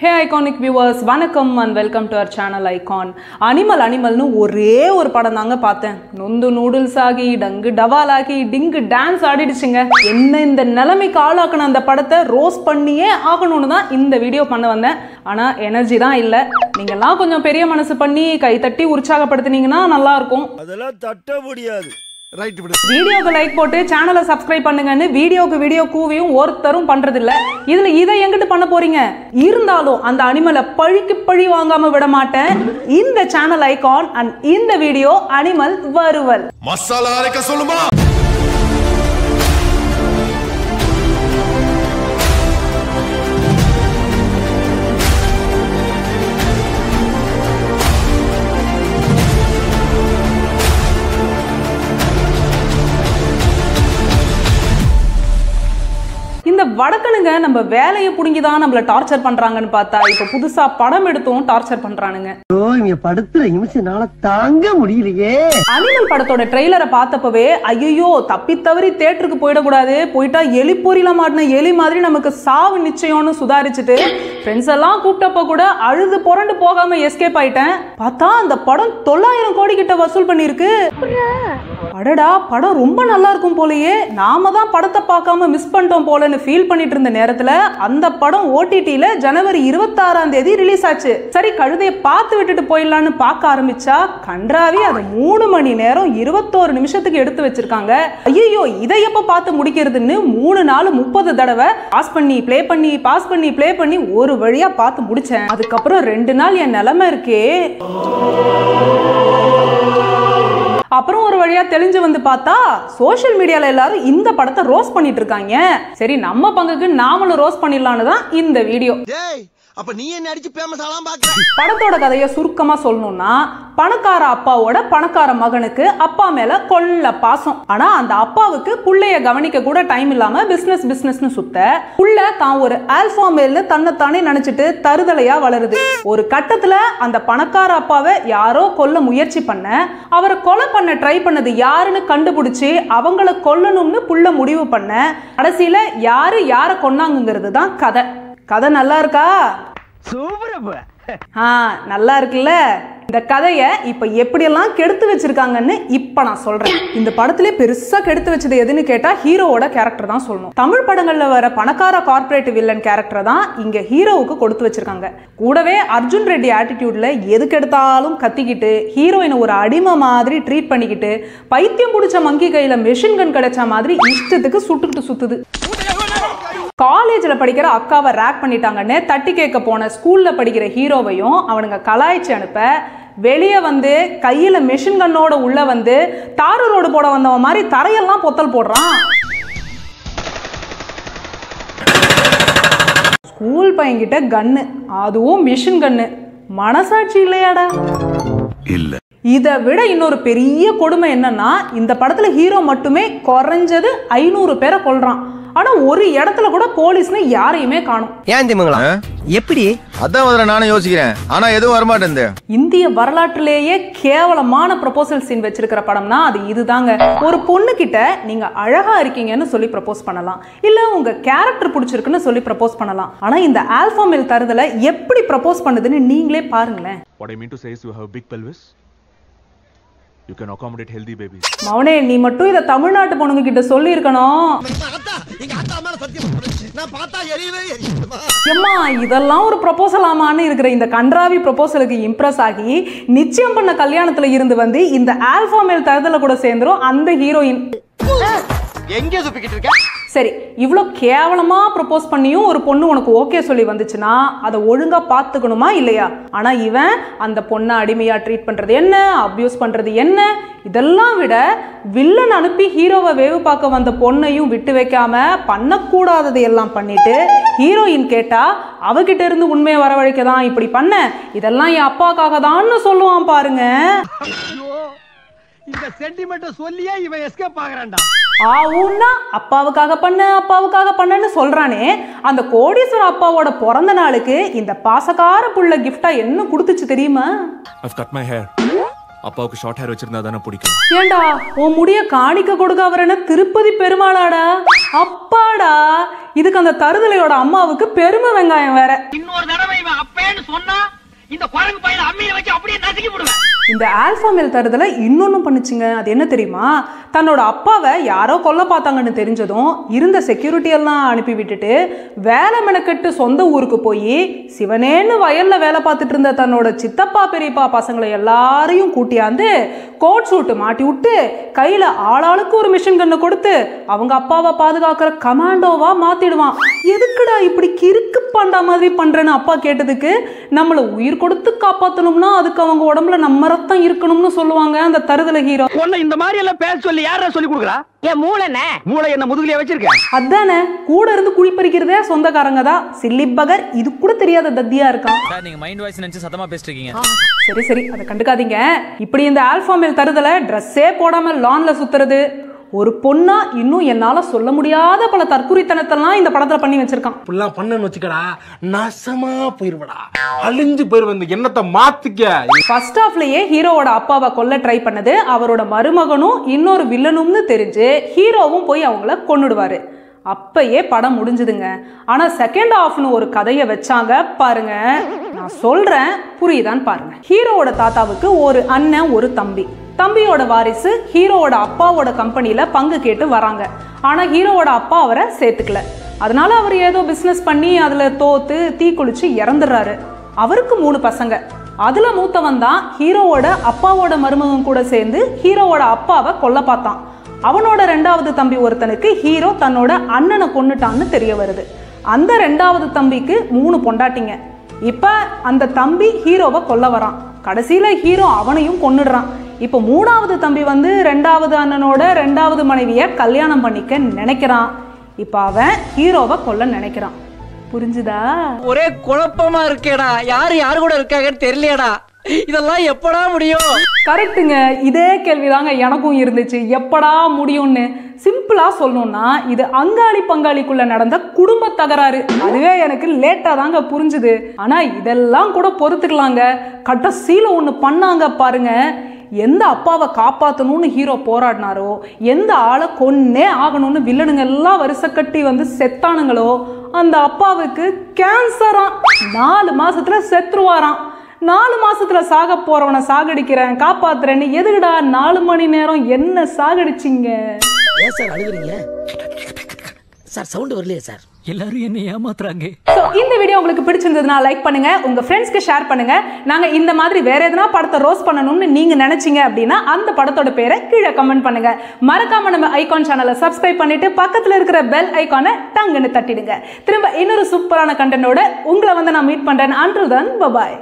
Hey iconic viewers, வணக்கம் and welcome to our channel Icon. அனிமல்னு ஒரே ஒரு படம் தாங்க பார்த்தேன். நொந்து நூடுல்ஸ் ஆகி டங்கு டவால் ஆகி டிங்கு டான்ஸ் ஆடிடுச்சுங்க. என்ன இந்த நிலைமைக்கு ஆளாக்குன அந்த படத்தை ரோஸ்ட் பண்ணியே ஆகணும்னு தான் இந்த வீடியோ பண்ண வந்தேன். ஆனா எனர்ஜி தான் இல்ல. நீங்கெல்லாம் கொஞ்சம் பெரிய மனசு பண்ணி கை தட்டி உற்சாகப்படுத்துனீங்கன்னா நல்லா இருக்கும். அதெல்லாம் தட்ட முடியாது. வீடியோக்கு லைக் போட்டு சேனலை சப்ஸ்கிரைப் பண்ணுங்கன்னு வீடியோ கூவியும் ஒருத்தரும் பண்றது இல்ல. இதுல இதை எங்கிட்டு பண்ண போறீங்க? இருந்தாலும் அந்த அனிமலை பழிக்கு பழி வாங்காம விட மாட்டேன். இந்த சேனல் ஐகான் அண்ட் இந்த வீடியோ அனிமல் வறுவல். மசாலா அரைக்க சொல்லுமா? இந்த வடக்கனுங்க நம்ம வேலையை புடுங்கிதான் நம்மள டார்ச்சர் பண்றாங்கன்னு பார்த்தா இப்ப புதுசா படம் எடுத்தும் டார்ச்சர் பண்றானுங்க. படத்துல நிமிஷம்னால தாங்க முடியலையே. அனிமல் படத்தோட ட்ரெய்லரை பார்த்தப்பவே ஐயோ தப்பி தவறி தியேட்டருக்கு போயிடக்கூடாது, போயிட்டா எலி பொறியில மாட்டின எலி மாதிரி நமக்கு சாவு நிச்சயம்னு சுதாரிச்சுட்டு ஃப்ரெண்ட்ஸ் எல்லாம் கூப்பிட்டப்ப கூட அழுது புரண்டு போகாம எஸ்கேப் ஆயிட்டேன். பார்த்தா அந்த படம் 900 கோடி கிட்ட வசூல் பண்ணிருக்கு. அடடா, படம் ரொம்ப நல்லா இருக்கும் போலயே, நாம தான் படத்தை பார்க்காம மிஸ் பண்ணிட்டோம் போலன்னு ஃபீல் பண்ணிட்டு இருந்த நேரத்துல அந்த படம் ஓடிடில ஜனவரி 26ஆம் தேதி ரிலீஸ் ஆச்சு. சரி கழுதையை பார்த்து விட்டுட்டு போயிடலான்னு பார்க்க ஆரம்பிச்சா கன்றாவி அது 3 மணி நேரம் 21 நிமிஷத்துக்கு எடுத்து வச்சிருக்காங்க. ஐயோ இதை எப்ப பார்த்து முடிக்கிறதுன்னு 3 நாள் 30 தடவை பாஸ் பண்ணி ப்ளே பண்ணி பாஸ் பண்ணி ப்ளே பண்ணி ஒரு வழியா பார்த்து முடிச்சேன். அதுக்கப்புறம் 2 நாள் என் நிலைமை இருக்கே. அப்புறம் ஒரு வழியா தெளிஞ்சு வந்து பார்த்தா சோஷியல் மீடியால எல்லாரும் இந்த படத்தை ரோஸ்ட் பண்ணிட்டு இருக்காங்க. சரி நம்ம பங்குக்கு நாமளும் ரோஸ்ட் பண்ணிடலான்னு தான் இந்த வீடியோ. அப்ப நீ என்ன அடிச்சு ஃபேமஸ் ஆலாம் பாக்குற? படத்தோட கதையை சுருக்கமா சொல்லணும்னா பணக்கார அப்பாவோட பணக்கார மகனுக்கு அப்பா மேல கொள்ள பாசம். ஆனா அந்த அப்பாவுக்கு புள்ளைய கவனிக்க கூட டைம் இல்லாம பிசினஸ்னு சுத்த புள்ள தான் ஒரு ஆல்பா மேல்னு தன்னைத்தானே நினைச்சிட்டு தருதலையா வளருது. ஒரு கட்டத்துல அந்த பணக்கார அப்பாவை யாரோ கொல்ல முயற்சி பண்ண, அவரை கொலை பண்ண ட்ரை பண்ணது யாருன்னு கண்டுபிடிச்சு அவங்கள கொல்லணும்னு புள்ள முடிவு பண்ண, கடைசியில யாரை கொன்னாங்கிறது தான் கதை. கதை நல்லா இருக்கா? நல்லா இருக்குல்ல. இந்த கதையை இப்ப எப்படியெல்லாம் கெடுத்து வச்சிருக்காங்கன்னு இப்ப நான் சொல்றேன். இந்த படத்திலே பெருசா கெடுத்து வச்சது எதுன்னு கேட்டா ஹீரோவோட கேரக்டர் தான் சொல்லணும். தமிழ் படங்கள்ல வர பணக்கார கார்பரேட் வில்லன் கேரக்டர் தான் இங்க ஹீரோவுக்கு கொடுத்து வச்சிருக்காங்க. கூடவே அர்ஜுன் ரெட்டி ஆட்டிடியூட்ல எதுக்கு எடுத்தாலும் கத்திக்கிட்டு ஹீரோயினை ஒரு அடிமை மாதிரி ட்ரீட் பண்ணிக்கிட்டு பைத்தியம் பிடிச்ச மங்கி கையில மெஷின் கன் கிடைச்ச மாதிரி இஷ்டத்துக்கு சுட்டுக்கிட்டு சுத்துது. காலேஜ்ல படிக்கிற அக்காவை ரேக் பண்ணிட்டாங்கன்னு தட்டி கேட்க போன ஸ்கூல்ல படிக்கிற ஹீரோவையும் அவனுங்க கலாய்ச்சி அனுப்ப, வெளியே வந்து கையில மெஷின் கன்னோட உள்ள வந்து தாரு ரோடு போட வந்தவன் மாதிரி தரையெல்லாம் பொத்தல் போடுறான். ஸ்கூல் பையன்கிட்ட கன்னு, அதுவும் மிஷின் கன்னு. மனசாட்சி இல்லையாடா? இல்ல. இதை விட இன்னொரு பெரிய கொடுமை என்னன்னா இந்த படத்துல ஹீரோ மட்டுமே குறைஞ்சது 500 பேரை கொல்றான். ஆனா ஒரு இடத்துல கூட போலீஸ்னு யாரையுமே காணும். ஏன் தெரியுங்களா? எப்படி? அதான் முதல்ல நானும் யோசிக்கிறேன், ஆனா எதுவும் வரமாட்டேன். இந்திய வரலாற்றிலேயே கேவலமான ப்ரொபோசல் சீன் வச்சிருக்கிற படம்னா அது இதுதாங்க. ஒரு பொண்ணு கிட்ட நீங்க அழகா இருக்கீங்கன்னு சொல்லி ப்ரப்போஸ் பண்ணலாம், இல்ல உங்க கேரக்டர் பிடிச்சிருக்குன்னு சொல்லி ப்ரப்போஸ் பண்ணலாம். ஆனா இந்த ஆல்பா மேல் தருதல எப்படி ப்ரப்போஸ் பண்ணுதுன்னு நீங்களே பாருங்களேன். What I mean to say is you have big pelvis. You can accommodate healthy babies. மவனே நீ மட்டும் இத தமிழ்நாட்டு பொண்ணுங்க கிட்ட சொல்லி இருக்கணும். ஏம்மா இதெல்லாம் ஒரு ப்ரொபோசல் ஆமான்னு இருக்கிற இந்த கன்றாவி ப்ரொபோசலுக்கு இம்ப்ரெஸ் ஆகி நிச்சயம் பண்ண கல்யாணத்துல இருந்து வந்து இந்த ஆல்பா மேல் தருதல கூட சேர்ந்துரும் அந்த ஹீரோயின். எங்க சுப்பிக்கிட்டு இருக்க? சரி இவ்வளோ கேவலமா ப்ரப்போஸ் பண்ணியும் ஒரு பொண்ணு உனக்கு ஓகே சொல்லி வந்துச்சுன்னா அதை ஒழுங்கா பார்த்துக்கணுமா இல்லையா? ஆனா இவன் அந்த பொண்ணை அடிமையா ட்ரீட் பண்றது என்ன, அபியூஸ் பண்றது என்ன, இதெல்லாம் விட வில்லன் அனுப்பி ஹீரோவை வேவு பார்க்க வந்த பொண்ணையும் விட்டு வைக்காம பண்ணக்கூடாததை எல்லாம் பண்ணிட்டு ஹீரோயின் கேட்டா அவகிட்ட இருந்து உண்மையை வரவழைக்க தான் இப்படி பண்ண, இதெல்லாம் என் அப்பாக்காக தான்னு சொல்லுவான் பாருங்க. இந்த சென்டிமெண்ட்ட சொல்லியே இவன் எஸ்கேப் ஆகறான்டா. ஆவுன்னா அப்பாவுக்காக பண்ணன்னு சொல்றானே, அந்த கோடீஸ்வர அப்பாவோட பிறந்த நாளுக்கு இந்த பாசக்கார புள்ள கிஃப்டா என்ன கொடுத்துச்சு தெரியுமா? I've cut my hair. அப்பாவுக்கு ஷார்ட் ஹேர் வச்சிருந்தா தானே பிடிக்கும். ஏண்டா உன் முடிய காணிக்க கொடுக்க அவரன திருப்பதி பெருமாளாடா? அப்பாடா, இதுக்கு அந்த தருதலையோட அம்மாவுக்கு பெருமை வெங்காயம் வேற. இன்னொரு தடவை இவன் அப்பேன்னு சொன்னா இந்த குரங்கு பையில அம்மியை வச்சு அப்படியே நசுக்கி விடுவேன். இந்த ஆல்பா மேல் தருதலை இன்னொன்னு பண்ணுச்சுங்க. அது என்ன தெரியுமா? தன்னோட அப்பாவை யாரோ கொல்ல பார்த்தாங்கன்னு தெரிஞ்சதும் இருந்த செக்யூரிட்டி எல்லாம் அனுப்பி விட்டுட்டு வேலை மெனக்கெட்டு சொந்த ஊருக்கு போய் சிவனேன்னு வயல்ல வேலை பார்த்துட்டு இருந்த தன்னோட சித்தப்பா பெரியப்பா பசங்களை எல்லாரையும் கூட்டியாந்து கோட் சூட்டு மாட்டி விட்டு கையில ஆளாளுக்கு ஒரு மிஷின் கண்ணை கொடுத்து அவங்க அப்பாவை பாதுகாக்கிற கமாண்டோவா மாத்திடுவான். எதுக்குடா இப்படி கிறுக்கு பாண்டா மாதிரி பண்றேன்னு அப்பா கேட்டதுக்கு, நம்மளை உயிர் கொடுத்து காப்பாத்தணும்னா அதுக்கு அவங்க உடம்புல நம்ம ரத்தம் இருக்கணும்னு சொல்லுவாங்க அந்த தருதலை ஹீரோ. உன்னை இந்த மாதிரி எல்லாம் பேச சொல்லி யாரா சொல்லி கொடுக்குறா? என் மூளைனே மூளை என்ன முதுகுலயே வச்சிருக்க? அதானே, கூட இருந்து குழி பறிக்கிறதே சொந்தக்காரங்க தான். சில்லி பகர் இது கூட தெரியாத தத்தியா இருக்கான். நீங்க மைண்ட் வாய்ஸ் நினைச்சு சத்தமா பேசிட்டு இருக்கீங்க. சரி சரி, அதை கண்டுக்காதீங்க. இப்படி இந்த ஆல்பா மேல் தருதலை ட்ரெஸ்ஸே போடாம லான்ல சுத்துறது, ஒரு பொண்ணா இன்னும் என்னால சொல்ல முடியாத பல தற்குறித்தனத்தெல்லாம் இந்த படத்துல பண்ணி வச்சிருக்கான். இப்படிலாம் பண்ணன்னு வச்சுக்கடா, நாசமா போயிருவடா, அழிஞ்சு போயிருவ. இந்த எண்ணத்தை மாத்திக்க. ஃபர்ஸ்ட் ஹாஃப்லயே ஹீரோவோட அப்பாவை கொல்ல ட்ரை பண்ணது அவரோட மருமகனும் இன்னொரு வில்லனும்னு தெரிஞ்சு ஹீரோவும் போய் அவங்கள கொன்னுடுவாரு. அப்பயே படம் முடிஞ்சுதுங்க. ஆனா செகண்ட் ஹாஃப்னு ஒரு கதையை வச்சாங்க பாருங்க. நான் சொல்றேன், புரியுதான்னு பாருங்க. ஹீரோவோட தாத்தாவுக்கு ஒரு அண்ணன் ஒரு தம்பி. தம்பியோட வாரிசு ஹீரோவோட அப்பாவோட கம்பெனியில பங்கு கேட்டு வராங்க. ஆனா ஹீரோவோட அப்பா அவரை சேர்த்துக்கல. அதனால அவர் ஏதோ பிசினஸ் பண்ணி அதுல தோத்து தீக்குளிச்சு இறந்துடுறாரு. அவருக்கு 3 பசங்க. அதுல மூத்தவன் தான் ஹீரோவோட அப்பாவோட மருமகன் கூட சேர்ந்து ஹீரோவோட அப்பாவை கொல்ல பார்த்தான். அவனோட 2வது தம்பி ஒருத்தனுக்கு ஹீரோ தன்னோட அண்ணனை கொன்னுட்டான்னு தெரிய வருது. அந்த 2வது தம்பிக்கு 3 பொண்டாட்டிங்க. இப்ப அந்த தம்பி ஹீரோவை கொல்ல வரான். கடைசியில ஹீரோ அவனையும் கொன்னுடுறான். இப்போ 3வது தம்பி வந்து 2வது அண்ணனோட 2வது மனைவியை கல்யாணம் பண்ணிக்க நினைக்கிறான். இப்ப அவன் ஹீரோவை கொல்ல நினைக்கிறான். புரிஞ்சுதா? ஒரே குழப்பமா இருக்கேடா. யாரு கூட இருக்காங்கன்னு தெரியலையடா. இதெல்லாம் எப்படா முடியும்? கரெக்டுங்க. இதே கேள்விதாங்க எனக்கும் இருந்துச்சு, எப்படா முடியும்னு. சிம்பிளா சொல்லணும்னா இது அங்காளி பங்காளிக்குள்ள நடந்த குடும்ப தகராறு. அதுவே எனக்கு லேட்டா தாங்க புரிஞ்சுது. ஆனா இதெல்லாம் கூட பொறுத்துக்கலாங்க. கடைசியில ஒண்ணு பண்ணாங்க பாருங்க. எந்த அப்பாவை காப்பாற்றணும்னு ஹீரோ போராடினாரோ, எந்த ஆளை கொன்னே ஆகணும்னு வில்லனுங்க எல்லாம் வரிசை கட்டி வந்து செத்தானுங்களோ, அந்த அப்பாவுக்கு கேன்சராம். 4 மாசத்துல செத்துருவாராம். 4 மாசத்துல சாக போறவனை சாகடிக்கிறேன் காப்பாத்துறேன்னு எதுக்குடா 4 மணி நேரம் என்ன சாகடிச்சிங்க? ஏன் சார் அழுகுறீங்க? சார் சவுண்ட் வரலையே சார். எல்லாரும் என்ன ஏமாத்துறாங்க. சோ இந்த வீடியோ உங்களுக்கு பிடிச்சிருந்ததுன்னா லைக் பண்ணுங்க, உங்க ஃப்ரெண்ட்ஸ்க்கு ஷேர் பண்ணுங்க. நாங்க இந்த மாதிரி வேற எதனா படத்தை ரோஸ்ட் பண்ணணும்னு நீங்க நினைச்சீங்க அப்படின்னா அந்த படத்தோட பேரை கீழே கமெண்ட் பண்ணுங்க. மறக்காம நம்ம ஐகான் சேனலை சப்ஸ்கிரைப் பண்ணிட்டு பக்கத்துல இருக்கிற பெல் ஐகானை டங்குன்னு தட்டிடுங்க. திரும்ப இன்னொரு சூப்பரான கண்டென்ட்டோட உங்களை வந்து நான் மீட் பண்றேன். until then bye bye.